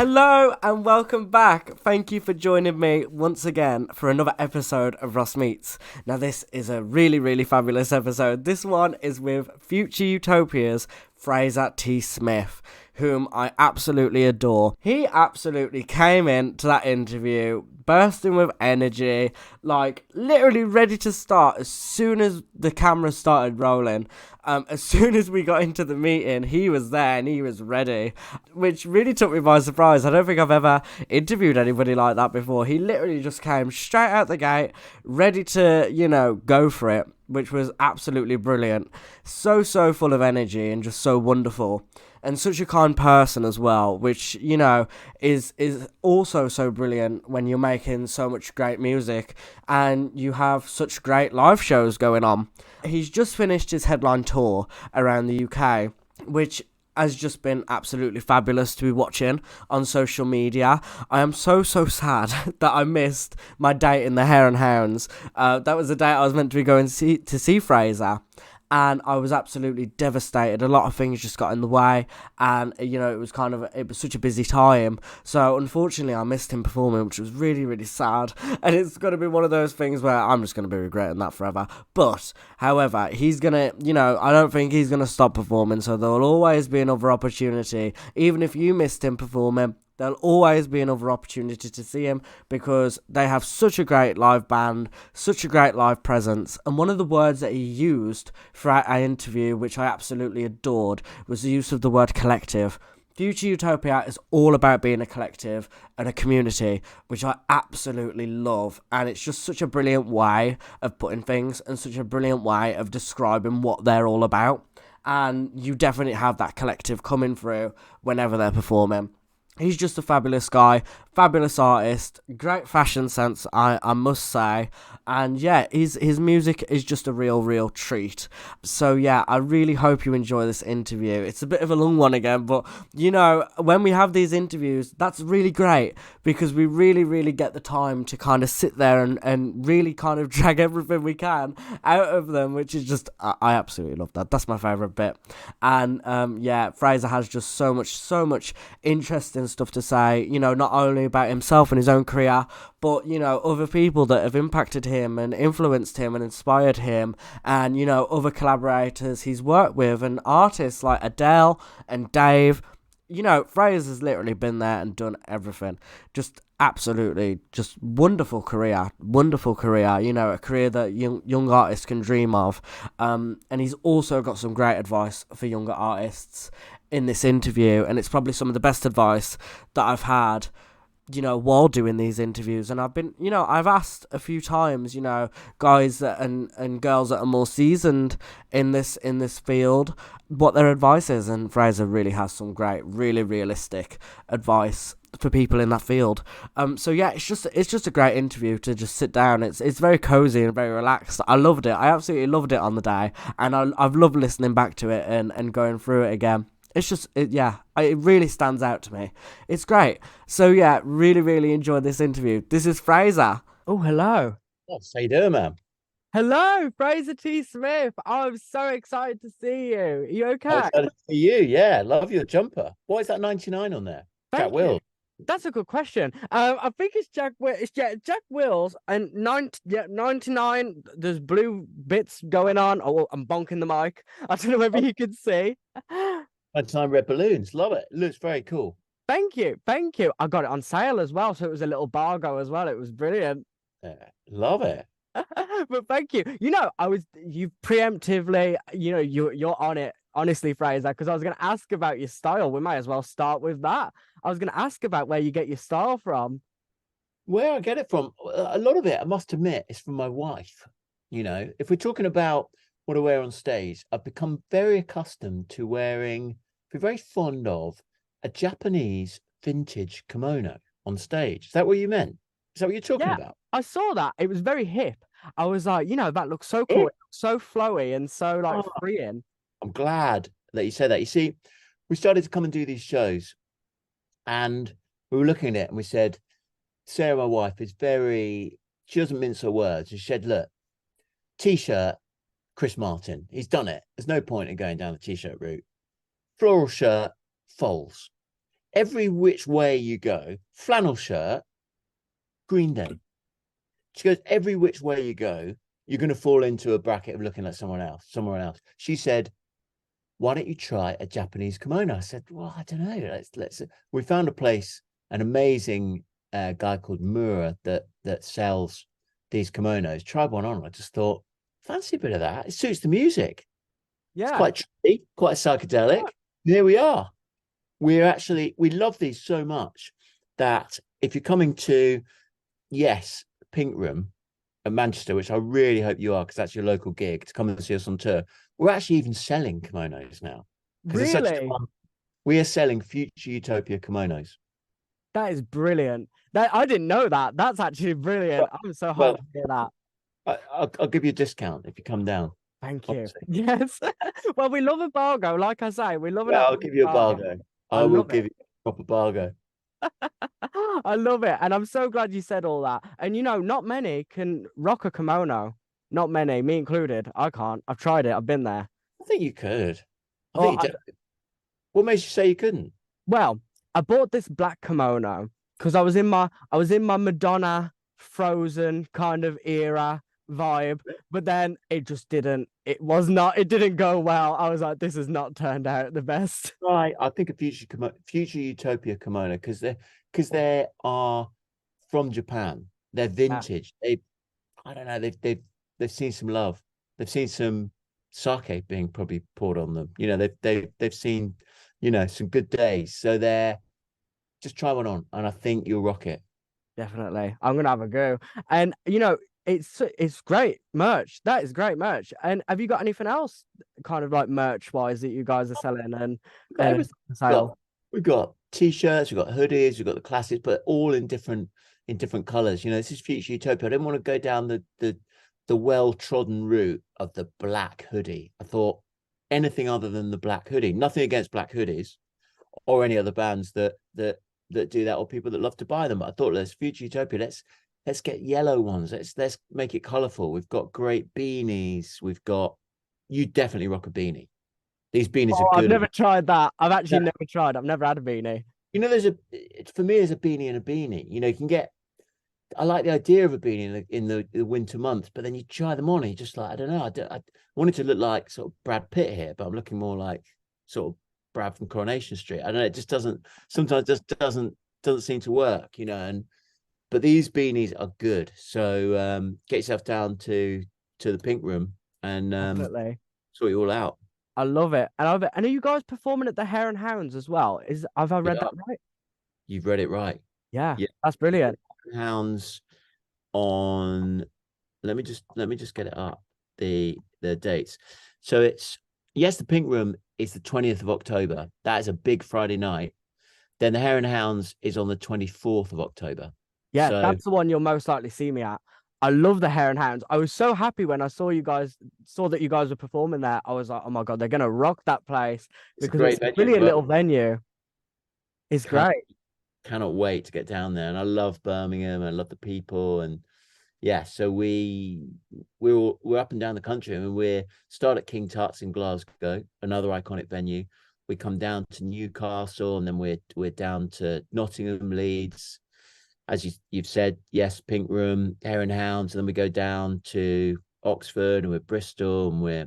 Hello and welcome back. Thank you for joining me once again for another episode of Ross Meets. Now, this is a really fabulous episode. This one is with future Utopia's Fraser T. Smith, whom I absolutely adore. He absolutely came into that interview bursting with energy, like literally ready to start as soon as the camera started rolling. As soon as we got into the meeting, he was there and he was ready, which really took me by surprise. I don't think I've ever interviewed anybody like that before. He literally just came straight out the gate, ready to, go for it, which was absolutely brilliant. So full of energy and just so wonderful. And such a kind person as well, which, is also so brilliant when you're making so much great music and you have such great live shows going on. He's just finished his headline tour around the UK, which has just been absolutely fabulous to be watching on social media. I am so sad that I missed my date in the Hare and Hounds. That was the date I was meant to be going to see Fraser. And I was absolutely devastated. A lot of things just got in the way, and it was such a busy time. So unfortunately, I missed him performing, which was really sad. And it's going to be one of those things where I'm just going to be regretting that forever. But however, he's gonna, I don't think he's gonna stop performing. So there will always be another opportunity, even if you missed him performing. There'll always be another opportunity to see him because they have such a great live band, such a great live presence. And one of the words that he used throughout our interview, which I absolutely adored, was the use of the word collective. Future Utopia is all about being a collective and a community, which I absolutely love. And it's just such a brilliant way of putting things and such a brilliant way of describing what they're all about. And you definitely have that collective coming through whenever they're performing. He's just a fabulous guy, fabulous artist, great fashion sense, I must say. And yeah, his music is just a real treat. So yeah, I really hope you enjoy this interview. It's a bit of a long one again, but when we have these interviews, that's really great because we really get the time to kind of sit there and really kind of drag everything we can out of them, which is just, I absolutely love that. That's my favourite bit. And Fraser has just so much interesting stuff to say, not only about himself and his own career, but other people that have impacted him and influenced him and inspired him, and other collaborators he's worked with and artists like Adele and Dave. Fraser's literally been there and done everything. Just absolutely just wonderful career, a career that young artists can dream of. And he's also got some great advice for younger artists in this interview, and it's probably some of the best advice that I've had while doing these interviews. And I've been, I've asked a few times, guys and girls that are more seasoned in this field what their advice is, and Fraser really has some great, really realistic advice for people in that field. So yeah, it's just a great interview to just sit down. It's very cozy and very relaxed. I loved it. I absolutely loved it on the day, and I've loved listening back to it and going through it again. It's just, it really stands out to me. It's great. So yeah, really enjoyed this interview. This is Fraser. Oh, hello. Oh, how you doing, man? Hello, Fraser T. Smith. I'm so excited to see you. Are you I'm okay? excited for you. Yeah, love your jumper. Why is that 99 on there? Jack Thank you. Will. That's a good question. I think it's Jack. It's Jack Wills and 99. There's blue bits going on. Oh, I'm bonking the mic. I don't know whether you can see. 99 red balloons. Love it. Looks very cool. Thank you. I got it on sale as well, so it was a little bargo as well. It was brilliant. Yeah, love it. But thank you. You preemptively, you're on it. Honestly, Fraser, because I was going to ask about your style. We might as well start with that. I was going to ask about where you get your style from. Where I get it from, a lot of it, I must admit, is from my wife. If we're talking about what I wear on stage, I've become very accustomed to wearing, be very fond of a Japanese vintage kimono on stage. Is that what you meant? Is that what you're talking Yeah, about? I saw that. It was very hip. I was like, that looks so cool. Yeah. It looks so flowy and so like Oh, freeing. I'm glad that you said that. You see, we started to come and do these shows, and we were looking at it and we said, Sarah, my wife, she doesn't mince her words. She said, look, t-shirt, Chris Martin, he's done it. There's no point in going down the t-shirt route. Floral shirt, Foles. every which way you go, flannel shirt, Green Day. She goes, every which way you go, you're going to fall into a bracket of looking like somewhere else. She said, why don't you try a Japanese kimono? I said, well, I don't know. Let's. We found a place, an amazing guy called Mura that sells these kimonos. Tried one on. I just thought, fancy a bit of that. It suits the music. It's Yeah. quite trippy, quite psychedelic. Here we are. We love these so much that if you're coming to, yes, Pink Room at Manchester, which I really hope you are, because that's your local gig, to come and see us on tour, we're actually even selling kimonos now because it's such Really? fun. We are selling future Utopia kimonos. That is brilliant. That I didn't know that. That's actually brilliant. Well, I'm so well hyped to hear that. I'll give you a discount if you come down. Thank you. Honestly. Yes. Well, we love embargo. Like I say, we love an Yeah, I'll absolute give you a bargain. bargo. I I will love it. give you a proper bargo. I love it. And I'm so glad you said all that. And not many can rock a kimono. Not many, me included. I can't. I've tried it. I've been there. I think you could. I Well, think you did. What makes you say you couldn't? well, I bought this black kimono because I was in my Madonna Frozen kind of era vibe, but then it didn't go well. I was like, this has not turned out the best. Right. I think a future Utopia kimono because they are from Japan. They're Yeah, vintage. I don't know. They've seen some love. They've seen some sake being probably poured on them. They've seen some good days. So they're just try one on, and I think you'll rock it. definitely. I'm gonna have a go. And it's great merch. That is great merch. And have you got anything else kind of like merch wise that you guys are selling We've got and everything. for We've got sale? we've got t-shirts, we've got hoodies, we've got the classics, but all in different colors. This is future utopia. I didn't want to go down the well-trodden route of the black hoodie. I thought anything other than the black hoodie. Nothing against black hoodies or any other bands that do that or people that love to buy them. But I thought let's future utopia. Let's get yellow ones. Let's make it colorful. We've got great beanies. You definitely rock a beanie. These beanies are Oh, I've good. never tried that. I've actually never tried. I've never had a beanie. For me, there's a beanie and a beanie. You can get. I like the idea of a beanie in the winter months, but then you try them on, and you're just like, I don't know. I wanted to look like sort of Brad Pitt here, but I'm looking more like sort of Brad from Coronation Street. I don't know. It just doesn't. Sometimes just doesn't seem to work. But these beanies are good. So get yourself down to the Pink Room and Definitely. sort you all out. I love it. I love it. And are you guys performing at the Hare and Hounds as well? Have I read Yeah, that right? you've read it right. Yeah, Yeah, that's brilliant. Hounds on. Let me just get it up, the dates. So it's yes, the Pink Room is the 20th of October. That is a big Friday night. Then the Hare and Hounds is on the 24th of October. Yeah, So that's the one you'll most likely see me at. I love the Hare and Hounds. I was so happy when I saw that you guys were performing there. I was like, oh my God, they're gonna rock that place it's a because it's great a venue as brilliant little well. venue. It's Cannot great. cannot wait to get down there. And I love Birmingham. I love the people. And yeah, so we're up and down the country. I mean, we start at King Tut's in Glasgow, another iconic venue. We come down to Newcastle, and then we're down to Nottingham, Leeds, as you've said, yes, Pink Room, Hare and Hounds, and then we go down to Oxford and we're Bristol and we're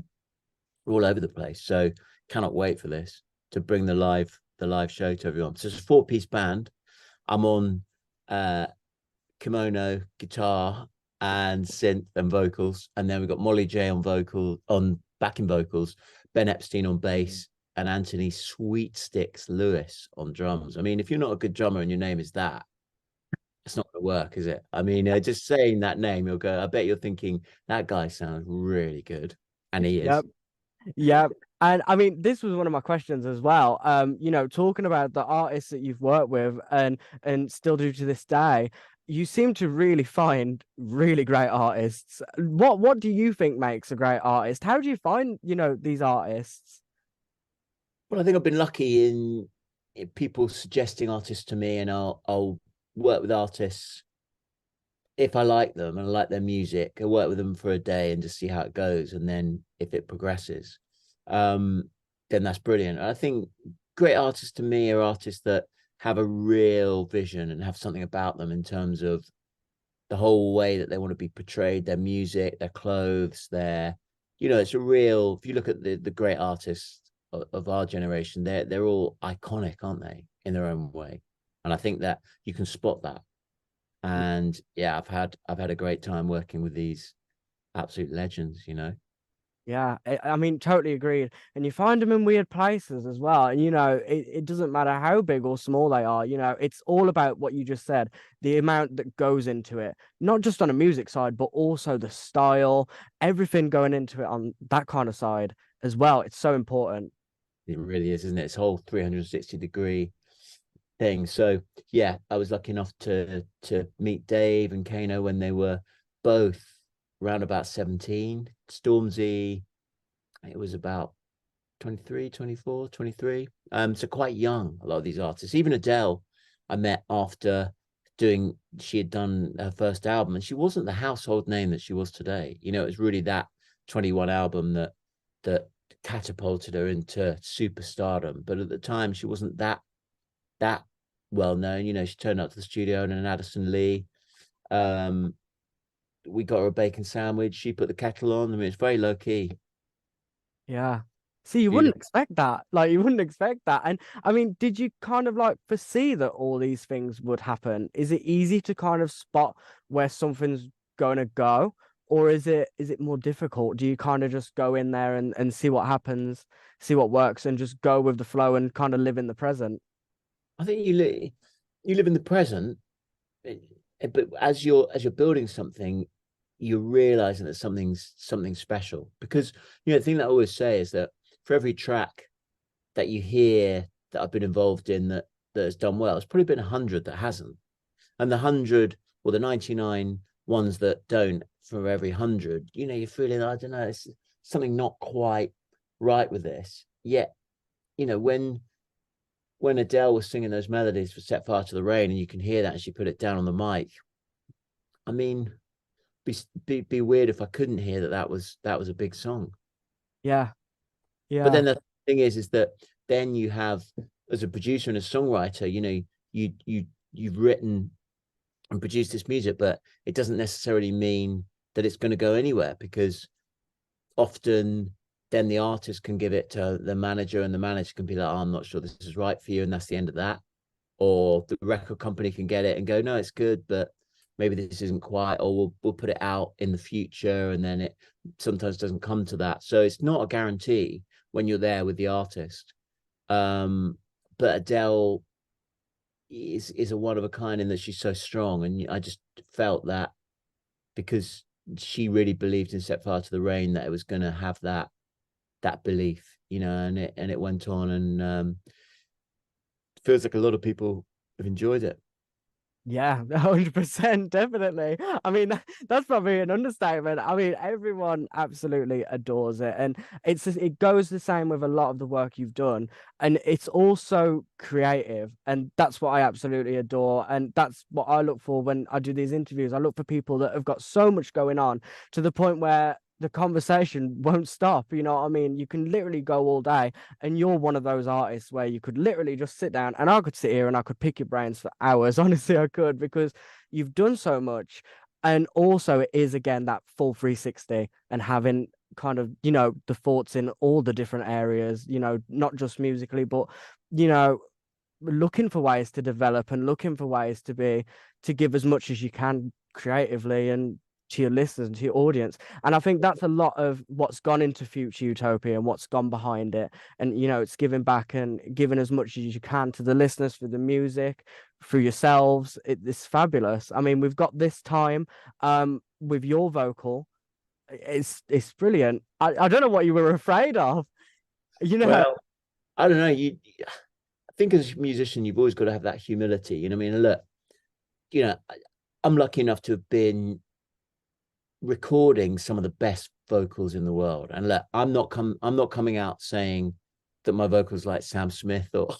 all over the place. So cannot wait for this to bring the live show to everyone. So it's a four-piece band. I'm on kimono, guitar, and synth and vocals, and then we've got Molly J on backing vocals, Ben Epstein on bass, and Anthony Sweet Sticks Lewis on drums. I mean, if you're not a good drummer and your name is that, it's not going to work, is it? I mean, just saying that name, you'll go. I bet you're thinking that guy sounds really good, and he is. Yep. Yep. And I mean, this was one of my questions as well. Talking about the artists that you've worked with and still do to this day, you seem to really find really great artists. What do you think makes a great artist? How do you find, these artists? Well, I think I've been lucky in people suggesting artists to me, and I'll work with artists if I like them and I like their music. I work with them for a day and just see how it goes, and then if it progresses, um, then that's brilliant. And I think great artists to me are artists that have a real vision and have something about them in terms of the whole way that they want to be portrayed, their music, their clothes, their, it's a real, if you look at the great artists of our generation, they're all iconic, aren't they, in their own way? And I think that you can spot that. And yeah, I've had a great time working with these absolute legends. Yeah, I mean, totally agreed. And you find them in weird places as well. And, it doesn't matter how big or small they are, it's all about what you just said, the amount that goes into it, not just on a music side, but also the style, everything going into it on that kind of side as well. It's so important. It really is, isn't it? It's a whole 360-degree thing. So yeah, I was lucky enough to meet Dave and Kano when they were both around about 17. Stormzy, it was about 23, 24, 23. So quite young, a lot of these artists. Even Adele, I met after she had done her first album, and she wasn't the household name that she was today. It was really that 21 album that catapulted her into superstardom. But at the time, she wasn't that well known. She turned up to the studio in an Addison Lee. We got her a bacon sandwich. She put the kettle on. I mean, it's very low key. Yeah. See, you wouldn't Beautiful. expect that. Like, you wouldn't expect that. And I mean, did you kind of like foresee that all these things would happen? Is it easy to kind of spot where something's going to go? Or is it more difficult? Do you kind of just go in there and see what happens, see what works, and just go with the flow and kind of live in the present? I think you live in the present, but as you're building something, you're realizing that something special. Because the thing that I always say is that for every track that you hear that I've been involved in that has done well, it's probably been 100 that hasn't, and the 100 or the 99 ones that don't, for every 100, you're feeling, I don't know, it's something not quite right with this. Yet, when Adele was singing those melodies for Set Fire to the Rain, and you can hear that, and she put it down on the mic. I mean, be weird if I couldn't hear that was a big song. Yeah. But Yeah. then the thing is that then you have, as a producer and a songwriter, you've written and produced this music, but it doesn't necessarily mean that it's going to go anywhere, because often then the artist can give it to the manager, and the manager can be like, oh, I'm not sure this is right for you, and that's the end of that. Or the record company can get it and go, no, it's good, but maybe this isn't quite, or we'll put it out in the future, and then it sometimes doesn't come to that. So it's not a guarantee when you're there with the artist. But Adele is a one of a kind in that she's so strong, and I just felt that because she really believed in Set Fire to the Rain that it was going to have that belief, and it went on, and feels like a lot of people have enjoyed it. Yeah, 100%, definitely. I mean, that's probably an understatement. I mean, everyone absolutely adores it, and it goes the same with a lot of the work you've done, and it's also creative, and that's what I absolutely adore, and that's what I look for when I do these interviews. I look for people that have got so much going on to the point where the conversation won't stop. You know what I mean? You can literally go all day, and you're one of those artists where you could literally just sit down, and I could sit here and I could pick your brains for hours. Honestly, I could, because you've done so much. And also it is again that full 360, and having kind of, the thoughts in all the different areas, not just musically, but you know, looking for ways to develop and looking for ways to give as much as you can creatively and to your listeners and to your audience. And I think that's a lot of what's gone into Future Utopia and what's gone behind it. And it's giving back and giving as much as you can to the listeners through the music, through yourselves. It's fabulous. I mean, we've got this time with your vocal. It's brilliant. I don't know what you were afraid of, you know. Well, I don't know. I think as a musician, you've always got to have that humility. I mean, look, I'm lucky enough to have been recording some of the best vocals in the world. And look, I'm not coming out saying that my vocals like Sam Smith or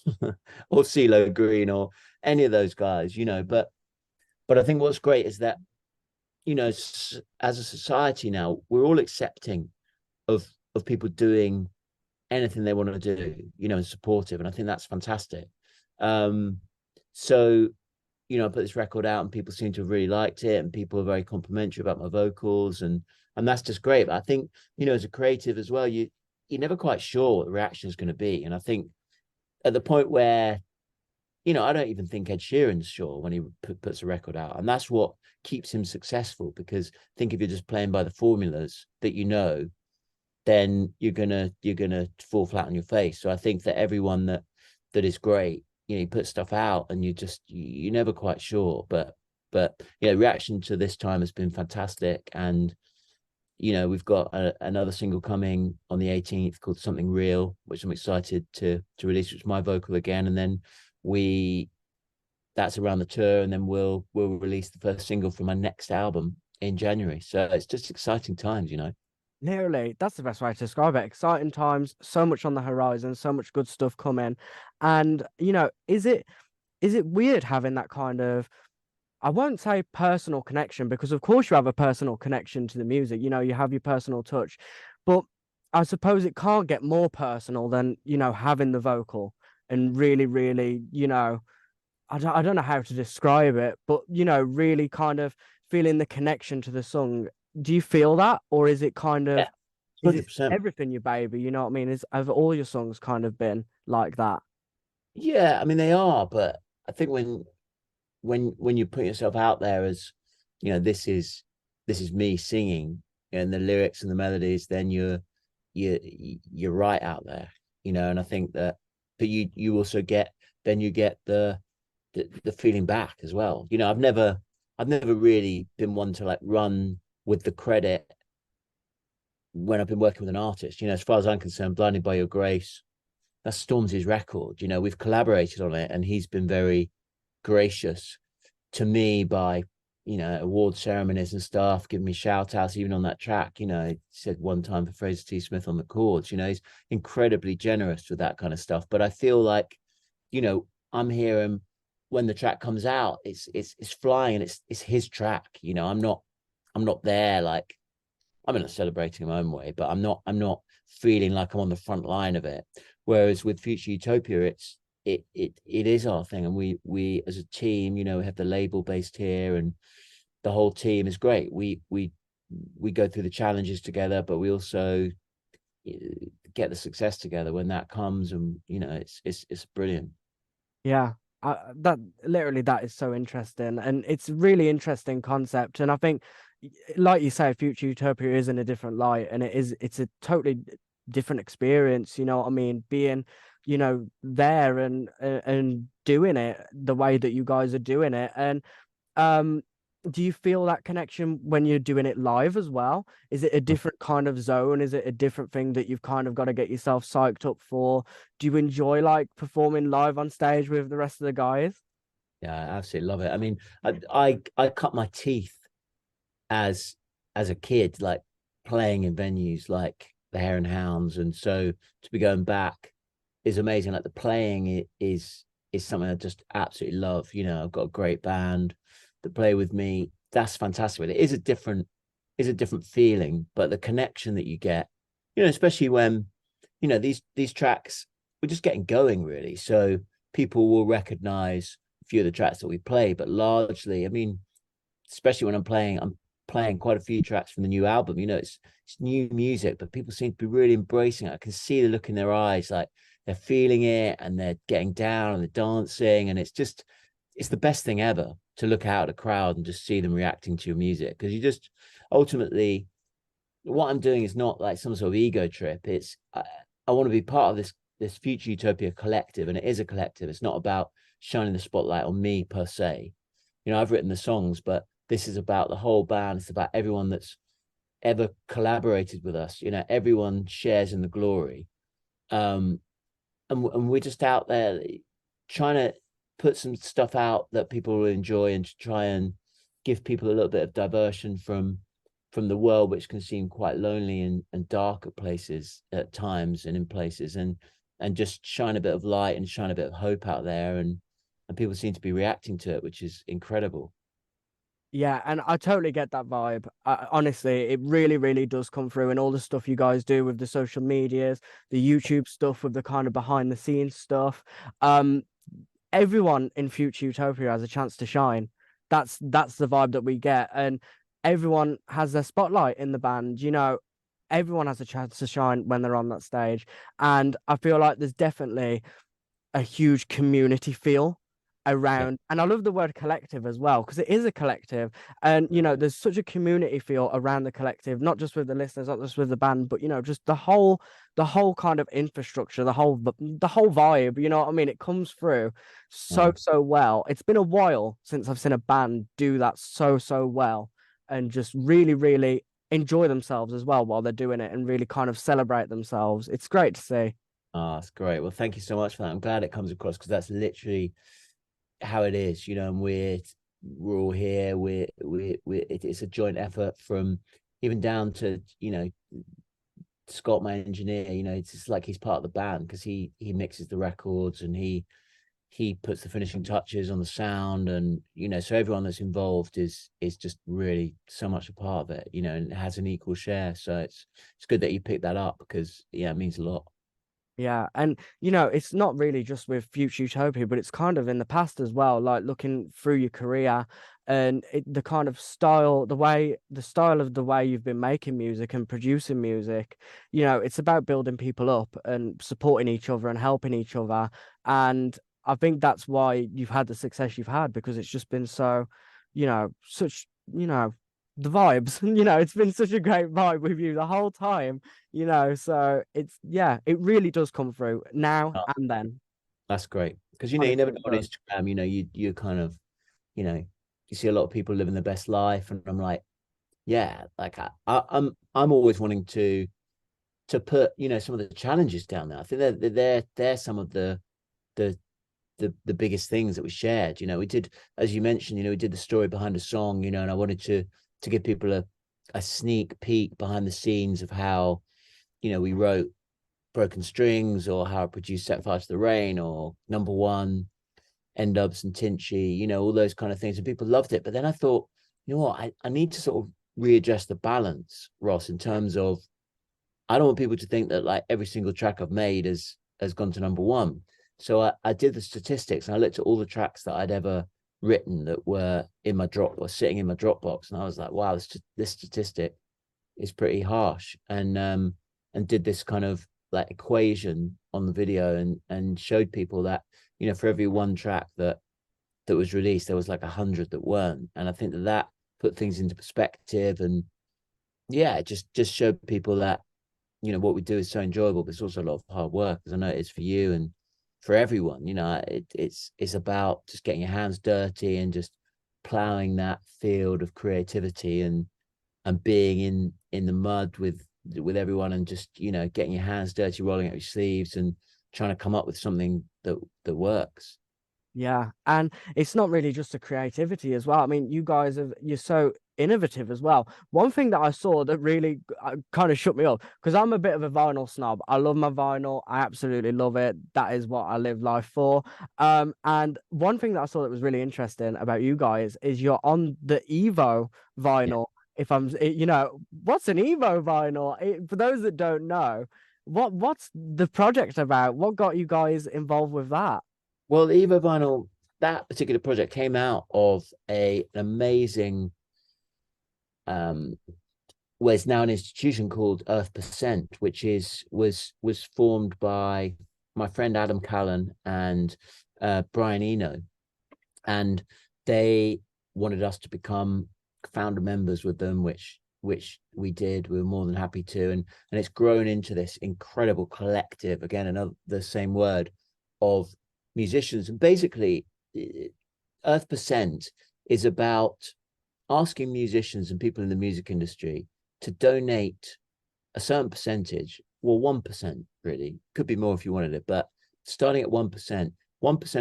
or CeeLo Green or any of those guys, but I think what's great is that, as a society now, we're all accepting of people doing anything they want to do, and supportive. And I think that's fantastic. So, I put this record out and people seem to have really liked it, and people are very complimentary about my vocals, and that's just great. But I think, as a creative as well, you're never quite sure what the reaction is going to be. And I think at the point where, I don't even think Ed Sheeran's sure when he puts a record out. And that's what keeps him successful, because I think if you're just playing by the formulas that then you're gonna fall flat on your face. So I think that everyone that is great, you put stuff out and you're never quite sure. But reaction to this time has been fantastic. And we've got another single coming on the 18th called Something Real, which I'm excited to release, which is my vocal again. And then we that's around the tour, and then we'll release the first single from my next album in January. So it's just exciting times. Literally, that's the best way to describe it. Exciting times, so much on the horizon, so much good stuff coming. And, is it weird having that kind of, I won't say personal connection, because of course you have a personal connection to the music, you have your personal touch, but I suppose it can't get more personal than, having the vocal and really, really, I don't know how to describe it, but really kind of feeling the connection to the song. Do you feel that, or is it kind Yeah, of, is it 100%. everything you baby? You know what I mean? Have all your songs kind of been like that? Yeah, I mean they are, but I think when you put yourself out there as, this is me singing, and the lyrics and the melodies, then you're right out there, and I think that, but you also get the feeling back as well. I've never really been one to like run with the credit when I've been working with an artist. As far as I'm concerned, Blinded by Your Grace, that's Stormzy's record. We've collaborated on it, and he's been very gracious to me by, award ceremonies and stuff, giving me shout outs, even on that track. He said one time for Fraser T. Smith on the chords. He's incredibly generous with that kind of stuff. But I feel like, I'm here, and when the track comes out, it's flying, and it's his track. I'm not there like, I'm not celebrating in my own way, but I'm not feeling like I'm on the front line of it. Whereas with Future Utopia, it is our thing, and we as a team, we have the label based here, and the whole team is great. We go through the challenges together, but we also get the success together when that comes, and it's brilliant. Yeah, that literally, that is so interesting, and it's a really interesting concept. And I think, like you say, Future Utopia is in a different light, and it's a totally different experience. You know what I mean? Being, there and doing it the way that you guys are doing it, and um, do you feel that connection when you're doing it live as well? Is it a different kind of zone? Is it a different thing that you've kind of got to get yourself psyched up for? Do you enjoy like performing live on stage with the rest of the guys? Yeah, I absolutely love it. I mean, I cut my teeth as as a kid, like playing in venues like the Hare and Hounds, and so to be going back is amazing. Like the playing is something I just absolutely love. I've got a great band that play with me. That's fantastic. It is a different feeling, but the connection that you get, especially when these tracks, we're just getting going really. So people will recognize a few of the tracks that we play, but largely, I mean, especially when I'm playing quite a few tracks from the new album. It's new music, but people seem to be really embracing it. I can see the look in their eyes, like they're feeling it, and they're getting down and they're dancing, and it's the best thing ever to look out at a crowd and just see them reacting to your music, because you just ultimately, what I'm doing is not like some sort of ego trip. I want to be part of this Future Utopia collective, and it is a collective. It's not about shining the spotlight on me per se. I've written the songs, but this is about the whole band. It's about everyone that's ever collaborated with us. Everyone shares in the glory. And we're just out there trying to put some stuff out that people will enjoy, and to try and give people a little bit of diversion from the world, which can seem quite lonely and dark at places at times, and in places, and just shine a bit of light and shine a bit of hope out there, and people seem to be reacting to it, which is incredible. Yeah, and I totally get that vibe. Honestly, it really, really does come through, and all the stuff you guys do with the social medias, the YouTube stuff with the kind of behind the scenes stuff. Um, everyone in future Utopia has a chance to shine. That's the vibe that we get, and everyone has their spotlight in the band. Everyone has a chance to shine when they're on that stage, and I feel like there's definitely a huge community feel Yeah. around. And I love the word collective as well, because it is a collective. And there's such a community feel around the collective, not just with the listeners, not just with the band, but just the whole kind of infrastructure, the whole vibe. You know what I mean? It comes through so Uh, so well. It's been a while since I've seen a band do that so so well, and just really really enjoy themselves as well while they're doing it, and really kind of celebrate themselves. It's great to see. that's great. Well, thank you so much for that. I'm glad it comes across because that's literally how it is, and we're all here. It's a joint effort from even down to Scott, my engineer. It's just like he's part of the band because he mixes the records and he puts the finishing touches on the sound, and so everyone that's involved is just really so much a part of it, and it has an equal share. So it's good that you picked that up because yeah, it means a lot. Yeah, and it's not really just with Future Utopia, but it's kind of in the past as well. Like looking through your career, and the kind of style, the style of the way you've been making music and producing music. It's about building people up and supporting each other and helping each other. And I think that's why you've had the success you've had, because it's just been so, such, the vibes. It's been such a great vibe with you the whole time. So it really does come through now Oh, and then. that's great because you never know Honestly, it on does. Instagram, you kind of you know you see a lot of people living their best life, and I'm like, yeah, like I'm always wanting to put some of the challenges down there. I think they're some of the the biggest things that we shared. We did, as you mentioned, we did the story behind the song, and I wanted to give people a sneak peek behind the scenes of how we wrote Broken Strings, or how I produced Set Fire to the Rain, or Number One, End Ups and Tinchy, all those kind of things, and people loved it. But then I thought, what, I need to sort of readjust the balance, Ross, in terms of I don't want people to think that like every single track I've made has gone to number one. So I did the statistics and I looked at all the tracks that I'd ever written that were in my drop or sitting in my Dropbox, and I was like, wow, this statistic is pretty harsh. And did this kind of like equation on the video, and showed people that for every one track that was released, there was like 100 that weren't. And I think that put things into perspective, and yeah, just showed people that what we do is so enjoyable, but it's also a lot of hard work, as I know it is for you and for everyone. It's about just getting your hands dirty and just plowing that field of creativity, and being in the mud with everyone, and just getting your hands dirty, rolling up your sleeves, and trying to come up with something that works. Yeah, and it's not really just a creativity as well. I mean, you're so innovative as well. One thing that I saw that really kind of shut me up, because I'm a bit of a vinyl snob. I love my vinyl. I absolutely love it. That is what I live life for. And one thing that I saw that was really interesting about you guys is you're on the Evo Yeah. vinyl. If I'm, what's an Evo vinyl? For those that don't know, what's the project about? What got you guys involved with that? Well, the Evo Vinyl, that particular project came out of an amazing well, it's now an institution called Earth Percent, which was formed by my friend Adam Callan and Brian Eno, and they wanted us to become founder members with them, which we did. We were more than happy to, and it's grown into this incredible collective. Again, another the same word of musicians, and basically, Earth Percent is about asking musicians and people in the music industry to donate a certain percentage, well, 1% really, could be more if you wanted it, but starting at 1%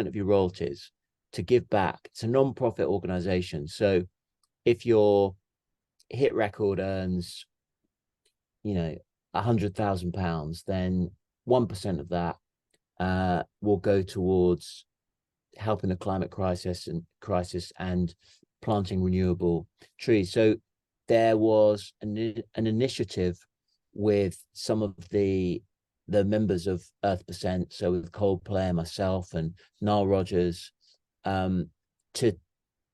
of your royalties to give back. It's a non-profit organization. So if your hit record earns, £100,000, then 1% of that will go towards helping the climate crisis and planting renewable trees. So there was an initiative with some of the the members of Earth Percent, so with Coldplay and myself and Nile Rodgers, um, to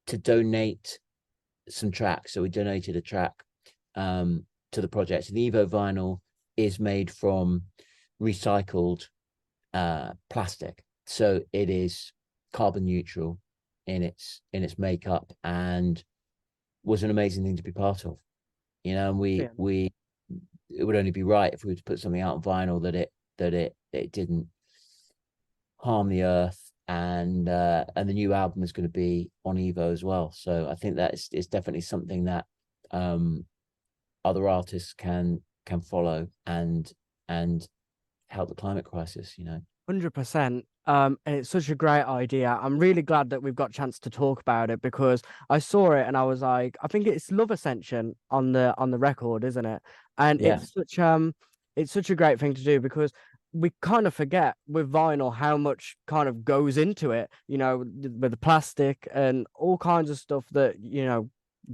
donate some tracks. So we donated a track to the project. The Evo vinyl is made from recycled plastic, so it is carbon neutral in its makeup, and was an amazing thing to be part of. You know, and we it would only be right if we were to put something out on vinyl that it didn't harm the earth. And the new album is going to be on Evo as well. So I think that it's definitely something that other artists can follow and help the climate crisis. 100%. And it's such a great idea. I'm really glad that we've got a chance to talk about it because I saw it and I was like, I think it's Love Ascension on the record, isn't it? And Yeah, it's such a great thing to do because we kind of forget with vinyl how much kind of goes into it, with the plastic and all kinds of stuff that,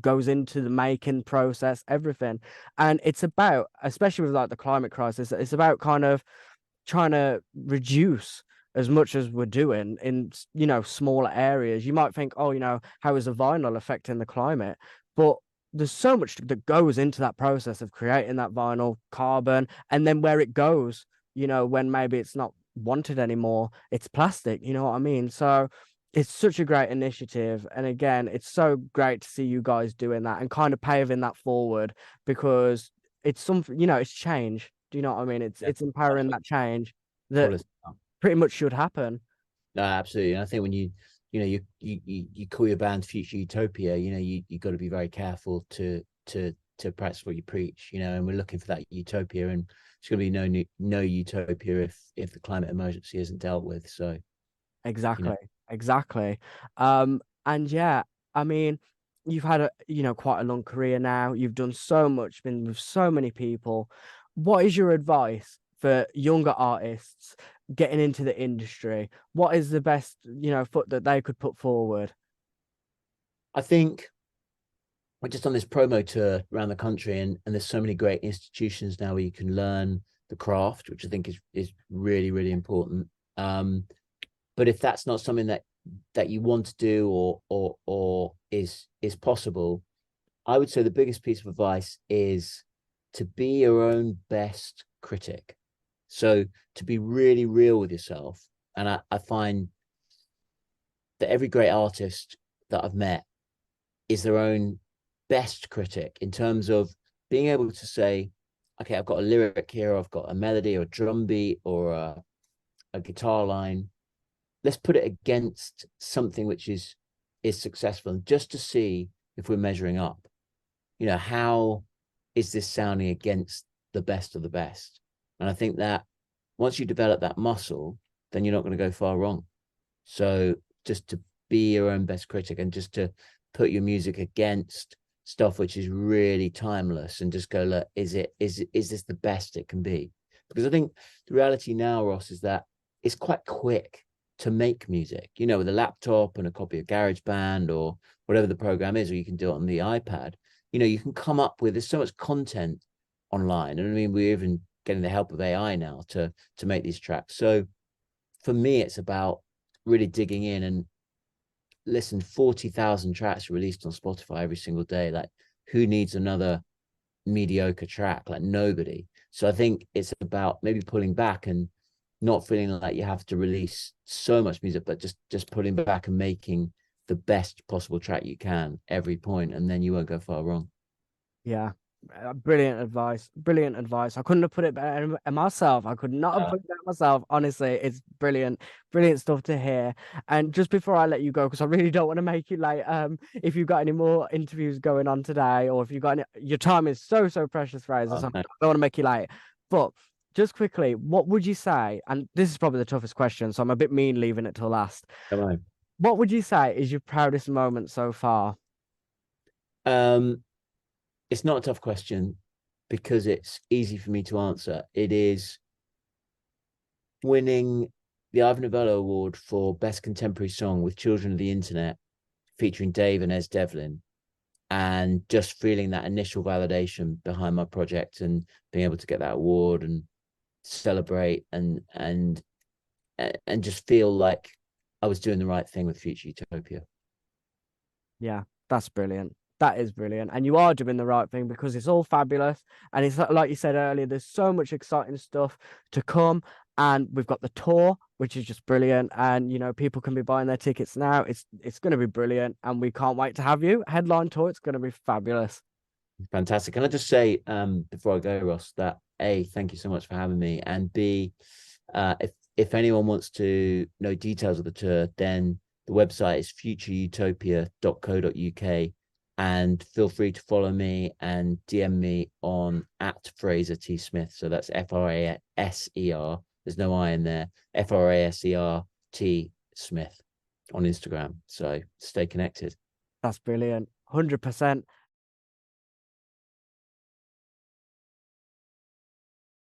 goes into the making process, everything. And it's about, especially with like the climate crisis, it's about kind of trying to reduce as much as we're doing in smaller areas. You might think, oh, how is a vinyl affecting the climate? But there's so much that goes into that process of creating that vinyl, carbon, and then where it goes, when maybe it's not wanted anymore, it's plastic, you know what I mean? So it's such a great initiative. And again, it's so great to see you guys doing that and kind of paving that forward because it's something, it's change. Do you know what I mean? It's yeah, it's that's empowering that change what that it's. pretty much should happen. No, absolutely. And I think when you call your band Future Utopia, you got to be very careful to practice what you preach. And we're looking for that utopia, and it's going to be no utopia if the climate emergency isn't dealt with. So you know, Exactly. Exactly. And yeah, I mean, you've had quite a long career now. You've done so much, been with so many people. What is your advice for younger artists getting into the industry? What is the best, foot that they could put forward? I think we're just on this promo tour around the country, and there's so many great institutions now where you can learn the craft, which I think is really, really important. But if that's not something that you want to do or is possible, I would say the biggest piece of advice is to be your own best critic. So to be really real with yourself. And I find that every great artist that I've met is their own best critic in terms of being able to say, okay, I've got a lyric here, I've got a melody or a drum beat or a guitar line. Let's put it against something which is successful, and just to see if we're measuring up. How is this sounding against the best of the best? And I think that once you develop that muscle, then you're not going to go far wrong. So just to be your own best critic and just to put your music against stuff which is really timeless and just go, look, is this the best it can be? Because I think the reality now, Ross, is that it's quite quick to make music, with a laptop and a copy of GarageBand or whatever the program is, or you can do it on the iPad. You can come up with, there's so much content online. And I mean, we're even getting the help of AI now to make these tracks. So for me, it's about really digging in. And listen, 40,000 tracks released on Spotify every single day. Like, who needs another mediocre track? Like, nobody. So I think it's about maybe pulling back and not feeling like you have to release so much music, but just pulling back and making the best possible track you can every point, and then you won't go far wrong. Yeah. Brilliant advice. Brilliant advice. I couldn't have put it better myself. I could not have Uh, put it better myself. Honestly, it's brilliant. Brilliant stuff to hear. And just before I let you go, because I really don't want to make you late, if you've got any more interviews going on today, or if you've got any, your time is so precious, Fraser. So I no, don't want to make you late. But just quickly, what would you say? And this is probably the toughest question, so I'm a bit mean leaving it till last. come on. What would you say is your proudest moment so far? Um, it's not a tough question because it's easy for me to answer. It is winning the Ivor Novello Award for Best Contemporary Song with Children of the Internet, featuring Dave and Ez Devlin, and just feeling that initial validation behind my project and being able to get that award. And celebrate and just feel like I was doing the right thing with Future Utopia. Yeah, that's brilliant. That is brilliant. And you are doing the right thing because it's all fabulous. And it's like you said earlier, there's so much exciting stuff to come. And we've got the tour, which is just brilliant. And people can be buying their tickets now. It's gonna be brilliant. And we can't wait to have you. Headline tour, it's gonna be fabulous. Fantastic. Can I just say, before I go, Ross, that A, thank you so much for having me, and B, if anyone wants to know details of the tour, then the website is futureutopia.co.uk, and feel free to follow me and DM me on @Fraser T Smith. So that's FRASER. There's no I in there. FRASER T Smith on Instagram. So stay connected. That's brilliant. 100%.